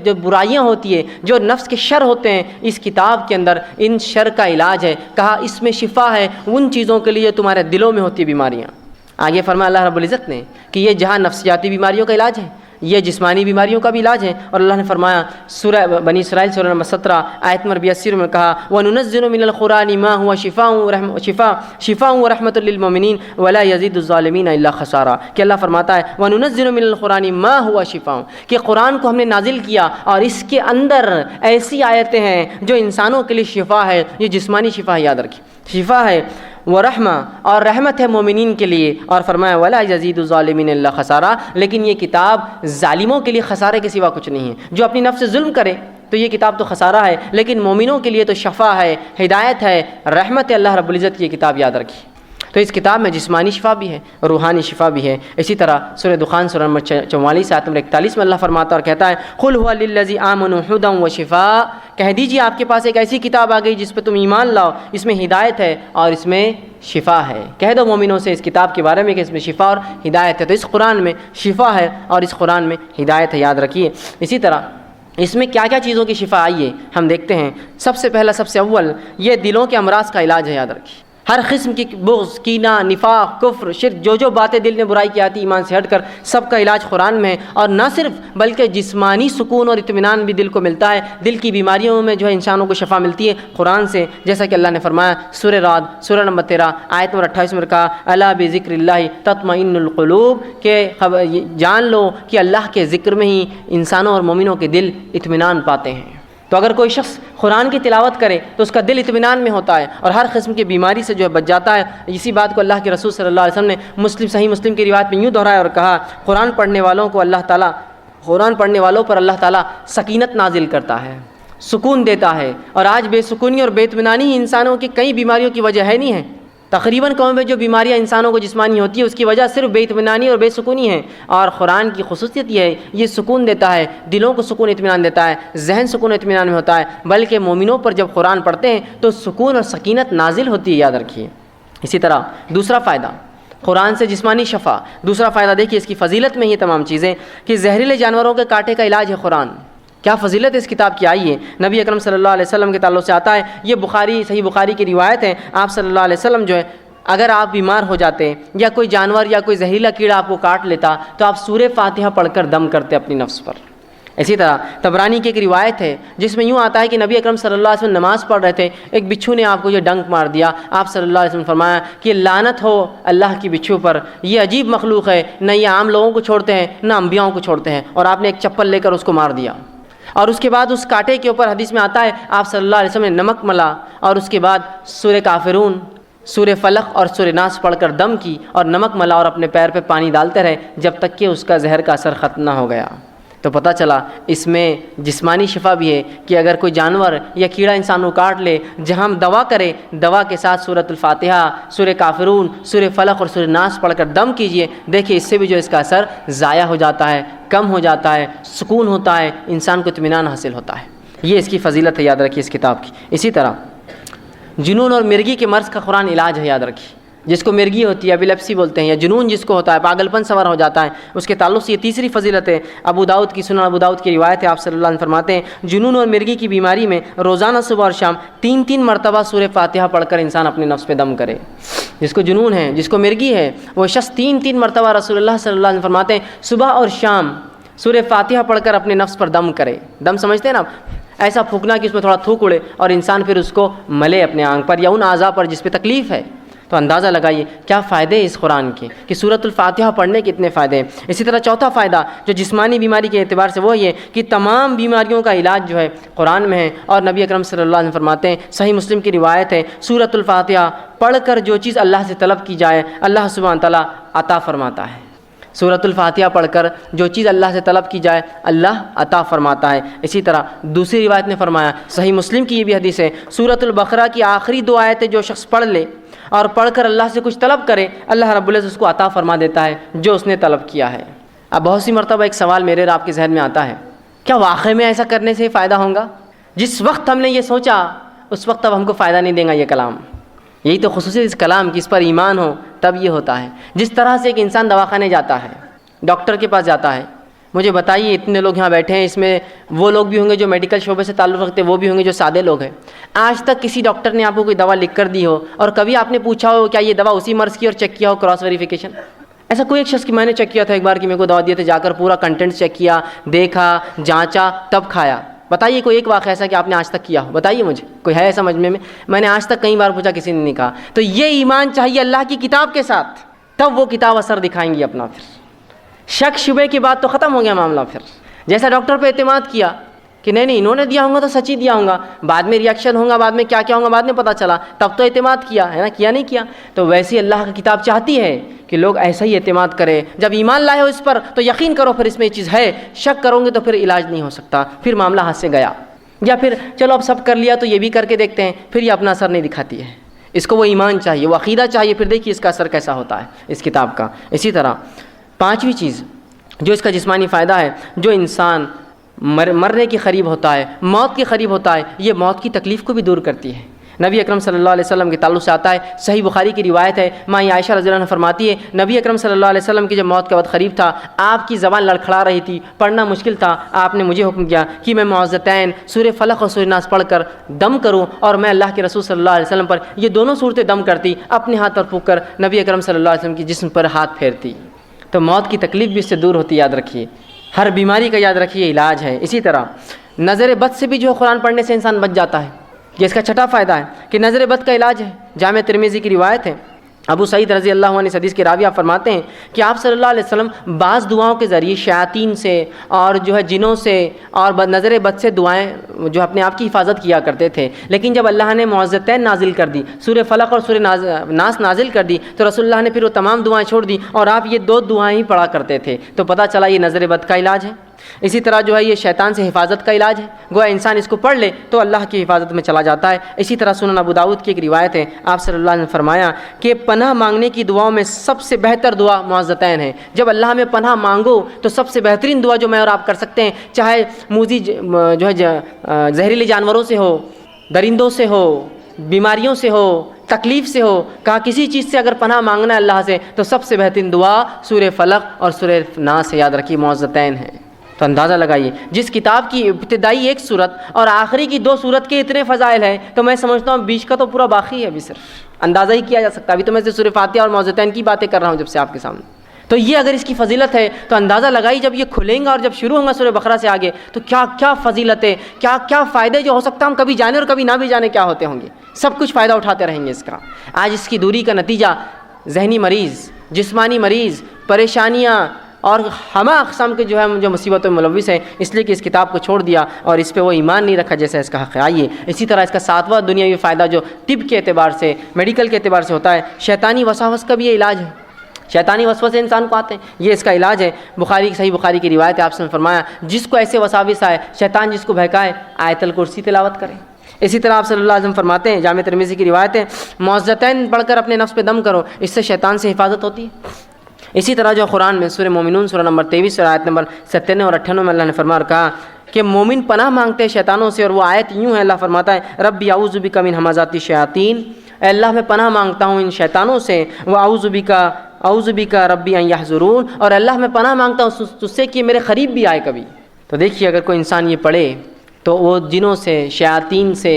جو برائیاں ہوتی ہیں, جو نفس کے شر ہوتے ہیں. اس کتاب کے اندر ان شر کا علاج ہے. کہا اس میں شفا ہے ان چیزوں کے لیے تمہارے دلوں میں ہوتی بیماریاں. آگے فرمایا اللہ رب العزت نے کہ یہ جہاں نفسیاتی بیماریوں کا علاج ہے, یہ جسمانی بیماریوں کا بھی علاج ہے. اور اللہ نے فرمایا سورہ بنی اسرائیل سورہ نمبر 17 آیت نمبر 82 میں کہا, وَنُنَزِّلُ مِنَ الْقُرْآنِ مَا هُوَ شِفَاءٌ وَرَحْمَةٌ لِّلْمُؤْمِنِينَ وَلَا يَزِيدُ الظَّالِمِينَ إِلَّا خَسَارًا. کہ اللہ فرماتا ہے وَنُنَزِّلُ مِنَ الْقُرْآنِ مَا هُوَ شِفَاءٌ, کہ قرآن کو ہم نے نازل کیا اور اس کے اندر ایسی آیتیں ہیں جو انسانوں کے لیے شفا ہے. یہ جسمانی شفا ہے, یاد رکھیے, شفا ہے ورحمہ اور رحمت ہے مومنین کے لیے. اور فرمایا ولا یزید الظالمین الا خسارا, لیکن یہ کتاب ظالموں کے لیے خسارے کے سوا کچھ نہیں ہے. جو اپنی نفس سے ظلم کرے تو یہ کتاب تو خسارہ ہے, لیکن مومنوں کے لیے تو شفا ہے, ہدایت ہے, رحمت ہے اللہ رب العزت کی یہ کتاب, یاد رکھیے. تو اس کتاب میں جسمانی شفا بھی ہے, روحانی شفا بھی ہے. اسی طرح سورہ دخان سورہ نمبر 44 آیت نمبر 41 میں اللہ فرماتا اور کہتا ہے قل هو للذی آمنوا ھدی وشفاء, کہہ دیجیے آپ کے پاس ایک ایسی کتاب آ گئی جس پہ تم ایمان لاؤ, اس میں ہدایت ہے اور اس میں شفا ہے. کہہ دو مومنوں سے اس کتاب کے بارے میں کہ اس میں شفا اور ہدایت ہے. تو اس قرآن میں شفا ہے اور اس قرآن میں ہدایت ہے, یاد رکھیے. اسی طرح اس میں کیا کیا چیزوں کی شفا آئی ہے ہم دیکھتے ہیں. سب سے پہلا, سب سے اول, یہ دلوں کے امراض کا علاج ہے, یاد رکھیے. ہر قسم کی بغض, کینہ, نفاق, کفر, شرک, جو باتیں دل میں برائی کی آتی ایمان سے ہٹ کر, سب کا علاج قرآن میں ہے. اور نہ صرف بلکہ جسمانی سکون اور اطمینان بھی دل کو ملتا ہے. دل کی بیماریوں میں جو ہے انسانوں کو شفا ملتی ہے قرآن سے, جیسا کہ اللہ نے فرمایا سورہ رعد سورہ نمبر 13 آیت نمبر 28 میں کہا الا بذکر اللہ تطمئن القلوب, کہ جان لو کہ اللہ کے ذکر میں ہی انسانوں اور مومنوں کے دل اطمینان پاتے ہیں. تو اگر کوئی شخص قرآن کی تلاوت کرے تو اس کا دل اطمینان میں ہوتا ہے اور ہر قسم کی بیماری سے جو ہے بچ جاتا ہے. اسی بات کو اللہ کے رسول صلی اللہ علیہ وسلم نے صحیح مسلم کی روایت میں یوں دہرایا اور کہا قرآن پڑھنے والوں پر اللہ تعالیٰ سکینت نازل کرتا ہے, سکون دیتا ہے. اور آج بے سکونی اور بے اطمینانی ہی انسانوں کی کئی بیماریوں کی وجہ ہے نہیں ہے. تقریباً قوم میں جو بیماریاں انسانوں کو جسمانی ہوتی ہے اس کی وجہ صرف بے اطمینانی اور بے سکونی ہے. اور قرآن کی خصوصیت یہ ہے, یہ سکون دیتا ہے, دلوں کو سکون اطمینان دیتا ہے, ذہن سکون اطمینان میں ہوتا ہے. بلکہ مومنوں پر جب قرآن پڑھتے ہیں تو سکون اور سکینت نازل ہوتی ہے, یاد رکھیے. اسی طرح دوسرا فائدہ قرآن سے جسمانی شفا. دوسرا فائدہ دیکھیے اس کی فضیلت میں یہ تمام چیزیں کہ زہریلے جانوروں کے کانٹے کا علاج ہے قرآن. کیا فضیلت اس کتاب کی آئی ہے. نبی اکرم صلی اللہ علیہ وسلم کے تعلق سے آتا ہے, یہ صحیح بخاری کی روایت ہے, آپ صلی اللہ علیہ وسلم جو ہے اگر آپ بیمار ہو جاتے یا کوئی جانور یا کوئی زہریلا کیڑا آپ کو کاٹ لیتا تو آپ سورہ فاتحہ پڑھ کر دم کرتے اپنی نفس پر. اسی طرح طبرانی کی ایک روایت ہے جس میں یوں آتا ہے کہ نبی اکرم صلی اللہ علیہ وسلم نماز پڑھ رہے تھے, ایک بچھو نے آپ کو یہ ڈنک مار دیا. آپ صلی اللہ علیہ وسلم فرمایا کہ لعنت ہو اللہ کی بچھو پر, یہ عجیب مخلوق ہے, نہ یہ عام لوگوں کو چھوڑتے ہیں نہ انبیاؤں کو چھوڑتے ہیں. اور آپ نے ایک چپل لے کر اس کو مار دیا. اور اس کے بعد اس کانٹے کے اوپر حدیث میں آتا ہے آپ صلی اللہ علیہ وسلم نے نمک ملا اور اس کے بعد سورہ کافرون, سورہ فلق اور سورہ ناس پڑھ کر دم کی اور نمک ملا اور اپنے پیر پہ پانی ڈالتے رہے جب تک کہ اس کا زہر کا اثر ختم نہ ہو گیا. تو پتہ چلا اس میں جسمانی شفا بھی ہے کہ اگر کوئی جانور یا کیڑا انسان کو کاٹ لے, جہاں ہم دوا کریں, دوا کے ساتھ سورۃ الفاتحہ, سورہ کافرون, سورہ فلق اور سورہ ناس پڑھ کر دم کیجئے. دیکھیے اس سے بھی جو اس کا اثر ضائع ہو جاتا ہے, کم ہو جاتا ہے, سکون ہوتا ہے, انسان کو اطمینان حاصل ہوتا ہے. یہ اس کی فضیلت ہے، یاد رکھیے اس کتاب کی۔ اسی طرح جنون اور مرگی کے مرض کا قرآن علاج ہے، یاد رکھیے۔ جس کو مرگی ہوتی ہے، ایپیلیپسی بولتے ہیں، یا جنون جس کو ہوتا ہے، پاگل پن سوار ہو جاتا ہے، اس کے تعلق سے یہ تیسری فضیلت ہے۔ ابو داؤد کی، سنن ابو داؤد کی روایت ہے، آپ صلی اللہ علیہ وسلم فرماتے ہیں جنون اور مرگی کی بیماری میں روزانہ صبح اور شام 3 مرتبہ سورہ فاتحہ پڑھ کر انسان اپنے نفس پہ دم کرے۔ جس کو جنون ہے، جس کو مرگی ہے، وہ شخص 3 مرتبہ رسول اللہ صلی اللہ علیہ وسلم فرماتے ہیں صبح اور شام سورہ فاتحہ پڑھ کر اپنے نفس پر دم کرے۔ دم سمجھتے ہیں نا آپ؟ ایسا پھونکنا کہ اس میں تھوڑا تھوک اڑے اور انسان پھر اس کو ملے اپنے آنکھ پر یا ان اعضاء پر جس پہ تکلیف ہے۔ تو اندازہ لگائیے کیا فائدے اس قرآن کے، کہ سورۃ الفاتحہ پڑھنے کے اتنے فائدے ہیں۔ اسی طرح چوتھا فائدہ جو جسمانی بیماری کے اعتبار سے وہ یہ کہ تمام بیماریوں کا علاج جو ہے قرآن میں ہے، اور نبی اکرم صلی اللہ علیہ وسلم فرماتے ہیں، صحیح مسلم کی روایت ہے، سورۃ الفاتحہ پڑھ کر جو چیز اللہ سے طلب کی جائے اللہ سبحانہ تعالیٰ عطا فرماتا ہے۔ سورۃ الفاتحہ پڑھ کر جو چیز اللہ سے طلب کی جائے اللہ عطا فرماتا ہے۔ اسی طرح دوسری روایت نے فرمایا، صحیح مسلم کی یہ بھی حدیث ہے، سورۃ البقرہ کی آخری 2 آیتیں جو شخص پڑھ لے اور پڑھ کر اللہ سے کچھ طلب کرے اللہ رب العزت اس کو عطا فرما دیتا ہے جو اس نے طلب کیا ہے۔ اب بہت سی مرتبہ ایک سوال میرے اور آپ کے ذہن میں آتا ہے، کیا واقعی میں ایسا کرنے سے فائدہ ہوگا؟ جس وقت ہم نے یہ سوچا اس وقت اب ہم کو فائدہ نہیں دے گا یہ کلام۔ یہی تو خصوصی اس کلام کی، اس پر ایمان ہو تب یہ ہوتا ہے۔ جس طرح سے ایک انسان دواخانے جاتا ہے، ڈاکٹر کے پاس جاتا ہے، مجھے بتائیے اتنے لوگ یہاں بیٹھے ہیں، اس میں وہ لوگ بھی ہوں گے جو میڈیکل شعبے سے تعلق رکھتے ہیں، وہ بھی ہوں گے جو سادے لوگ ہیں۔ آج تک کسی ڈاکٹر نے آپ کو کوئی دوا لکھ کر دی ہو اور کبھی آپ نے پوچھا ہو کیا یہ دوا اسی مرض کی اور چیک کیا ہو کراس ویریفیکیشن؟ ایسا کوئی ایک شخص کی میں نے چیک کیا تھا ایک بار کہ میرے کو دوا دیے تھے، جا کر پورا کنٹینٹ چیک کیا، دیکھا، جانچا، تب کھایا؟ بتائیے کوئی ایک واقعہ ایسا کہ آپ نے آج تک کیا ہو، بتائیے مجھے کوئی ہے ایسا مجمع میں نے آج تک کئی بار پوچھا کسی نے نہیں کہا۔ تو یہ ایمان چاہیے اللہ کی کتاب کے ساتھ، تب وہ کتاب اثر دکھائیں گی اپنا۔ پھر شک شبے کی بات تو ختم ہو گیا معاملہ۔ پھر جیسا ڈاکٹر پہ اعتماد کیا کہ نہیں انہوں نے دیا ہوں گا تو سچ ہی دیا ہوں گا، بعد میں ریئیکشن ہوگا، بعد میں کیا ہوں گا بعد میں پتہ چلا، تب تو اعتماد کیا ہے نا، کیا نہیں کیا؟ تو ویسے اللہ کی کتاب چاہتی ہے کہ لوگ ایسا ہی اعتماد کرے، جب ایمان لائے ہو اس پر تو یقین کرو پھر اس میں یہ چیز ہے، شک کرو گے تو پھر علاج نہیں ہو سکتا، پھر معاملہ ہاتھ سے گیا۔ یا پھر چلو اب سب کر لیا تو یہ بھی کر کے دیکھتے ہیں، پھر یہ اپنا اثر نہیں دکھاتی ہے۔ اس کو وہ ایمان چاہیے، وہ عقیدہ چاہیے، پھر دیکھیے اس کا اثر کیسا ہوتا ہے اس کتاب کا۔ اسی طرح 5ویں چیز جو اس کا جسمانی فائدہ ہے، جو انسان مرنے کے قریب ہوتا ہے، موت کے قریب ہوتا ہے، یہ موت کی تکلیف کو بھی دور کرتی ہے۔ نبی اکرم صلی اللہ علیہ وسلم کے تعلق سے آتا ہے، صحیح بخاری کی روایت ہے، ماں عائشہ رضی اللہ عنہا فرماتی ہے نبی اکرم صلی اللہ علیہ وسلم کی جب موت کا وقت قریب تھا، آپ کی زبان لڑکھڑا رہی تھی، پڑھنا مشکل تھا، آپ نے مجھے حکم کیا کہ میں معوذتین سورہ فلق اور سورہ ناس پڑھ کر دم کروں، اور میں اللہ کے رسول صلی اللہ علیہ وسلم پر یہ دونوں صورتیں دم کرتی، اپنے ہاتھ پر پھونک کر نبی اکرم صلی اللہ علیہ وسلم کی جسم پر ہاتھ پھیرتی۔ تو موت کی تکلیف بھی اس سے دور ہوتی، یاد رکھیے، ہر بیماری کا یاد رکھیے علاج ہے۔ اسی طرح نظر بد سے بھی جو قرآن پڑھنے سے انسان بچ جاتا ہے، یہ اس کا 6واں فائدہ ہے کہ نظر بد کا علاج ہے۔ جامع ترمذی کی روایت ہے، ابو سعید رضی اللہ عنہ اس حدیث کے راوی آپ فرماتے ہیں کہ آپ صلی اللہ علیہ وسلم بعض دعاؤں کے ذریعے شیاطین سے اور جو ہے جنوں سے اور نظر بد سے دعائیں جو اپنے آپ کی حفاظت کیا کرتے تھے، لیکن جب اللہ نے معوذتین نازل کر دی، سورہ فلق اور سورہ ناس نازل کر دی، تو رسول اللہ نے پھر وہ تمام دعائیں چھوڑ دی اور آپ یہ 2 دعائیں ہی پڑھا کرتے تھے، تو پتہ چلا یہ نظر بد کا علاج ہے۔ اسی طرح جو ہے یہ شیطان سے حفاظت کا علاج ہے، گویا انسان اس کو پڑھ لے تو اللہ کی حفاظت میں چلا جاتا ہے۔ اسی طرح سنن ابو داؤد کی ایک روایت ہے، آپ صلی اللہ علیہ وسلم نے فرمایا کہ پناہ مانگنے کی دعاؤں میں سب سے بہتر دعا معوذتین ہے۔ جب اللہ میں پناہ مانگو تو سب سے بہترین دعا جو میں اور آپ کر سکتے ہیں، چاہے موذی جو ہے زہریلے جانوروں سے ہو، درندوں سے ہو، بیماریوں سے ہو، تکلیف سے ہو، کہا کسی چیز سے اگر پناہ مانگنا ہے اللہ سے تو سب سے بہترین دعا سورہ فلق اور سورہ ناس ہے، یاد رکھیے معوذتین ہے۔ تو اندازہ لگائیے جس کتاب کی ابتدائی 1 سورت اور آخری کی 2 سورت کے اتنے فضائل ہیں، تو میں سمجھتا ہوں بیچ کا تو پورا باقی ہے، ابھی صرف اندازہ ہی کیا جا سکتا ہے۔ ابھی تو میں سورہ فاتحہ اور معوذتین کی باتیں کر رہا ہوں جب سے آپ کے سامنے، تو یہ اگر اس کی فضیلت ہے تو اندازہ لگائی جب یہ کھلیں گا اور جب شروع ہوگا سورہ بقرہ سے آگے تو کیا کیا فضیلت ہے، کیا کیا فائدے جو ہو سکتا ہے ہم کبھی جانے اور کبھی نہ بھی جانے کیا ہوتے ہوں گے، سب کچھ فائدہ اٹھاتے رہیں گے اس کا۔ آج اس کی دوری کا نتیجہ ذہنی مریض، جسمانی مریض، پریشانیاں اور ہمہ اقسام کے جو مصیبتوں میں ملوث ہیں، اس لیے کہ اس کتاب کو چھوڑ دیا اور اس پہ وہ ایمان نہیں رکھا جیسا اس کا حق ہے۔ آئیے اسی طرح اس کا 7واں دنیاوی فائدہ جو طب کے اعتبار سے، میڈیکل کے اعتبار سے ہوتا ہے، شیطانی وساوس کا بھی یہ علاج ہے۔ شیطانی وسوسے انسان کو آتے ہیں، یہ اس کا علاج ہے۔ صحیح بخاری کی روایت ہے، آپ نے فرمایا جس کو ایسے وساوس آئے، شیطان جس کو بہکائے، آیت الکرسی تلاوت کرے۔ اسی طرح آپ صلی اللہ علیہ وسلم فرماتے ہیں، جامع ترمذی کی روایت ہے، معوذتین پڑھ کر اپنے نفس پہ دم کرو، اس سے شیطان سے حفاظت ہوتی ہے۔ اسی طرح جو قرآن میں سورہ مومنون سورہ نمبر 23 اور آیت نمبر 97 اور 98 میں اللہ نے فرمایا اور کہا کہ مومن پناہ مانگتے ہیں شیطانوں سے، اور وہ آیت یوں ہے، اللہ فرماتا ہے ربی اعوذ بک من ہمزات الشیاطین، اے اللہ میں پناہ مانگتا ہوں ان شیطانوں سے، واعوذ بک ربی ان یحضرون، اور اللہ میں پناہ مانگتا ہوں تجھ سے کہ میرے قریب بھی آئے کبھی۔ تو دیکھیے اگر کوئی انسان یہ پڑھے تو وہ جنوں سے، شیاطین سے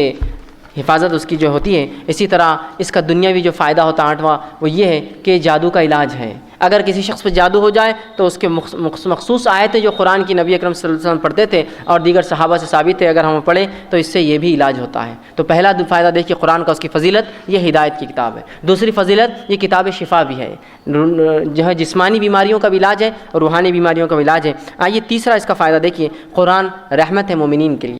حفاظت اس کی جو ہوتی ہے۔ اسی طرح اس کا دنیاوی جو فائدہ ہوتا ہے 8واں، وہ یہ ہے کہ جادو کا علاج ہے۔ اگر کسی شخص پہ جادو ہو جائے تو اس کے مخصوص آیتیں جو قرآن کی نبی اکرم صلی اللہ علیہ وسلم پڑھتے تھے اور دیگر صحابہ سے ثابت ہے، اگر ہم پڑھیں تو اس سے یہ بھی علاج ہوتا ہے۔ تو پہلا فائدہ دیکھیے قرآن کا، اس کی فضیلت، یہ ہدایت کی کتاب ہے۔ دوسری فضیلت، یہ کتاب شفا بھی ہے، جو ہے جسمانی بیماریوں کا بھی علاج ہے اور روحانی بیماریوں کا بھی علاج ہے۔ آئیے تیسرا اس کا فائدہ دیکھیے، قرآن رحمت ہے مومنین کے لیے۔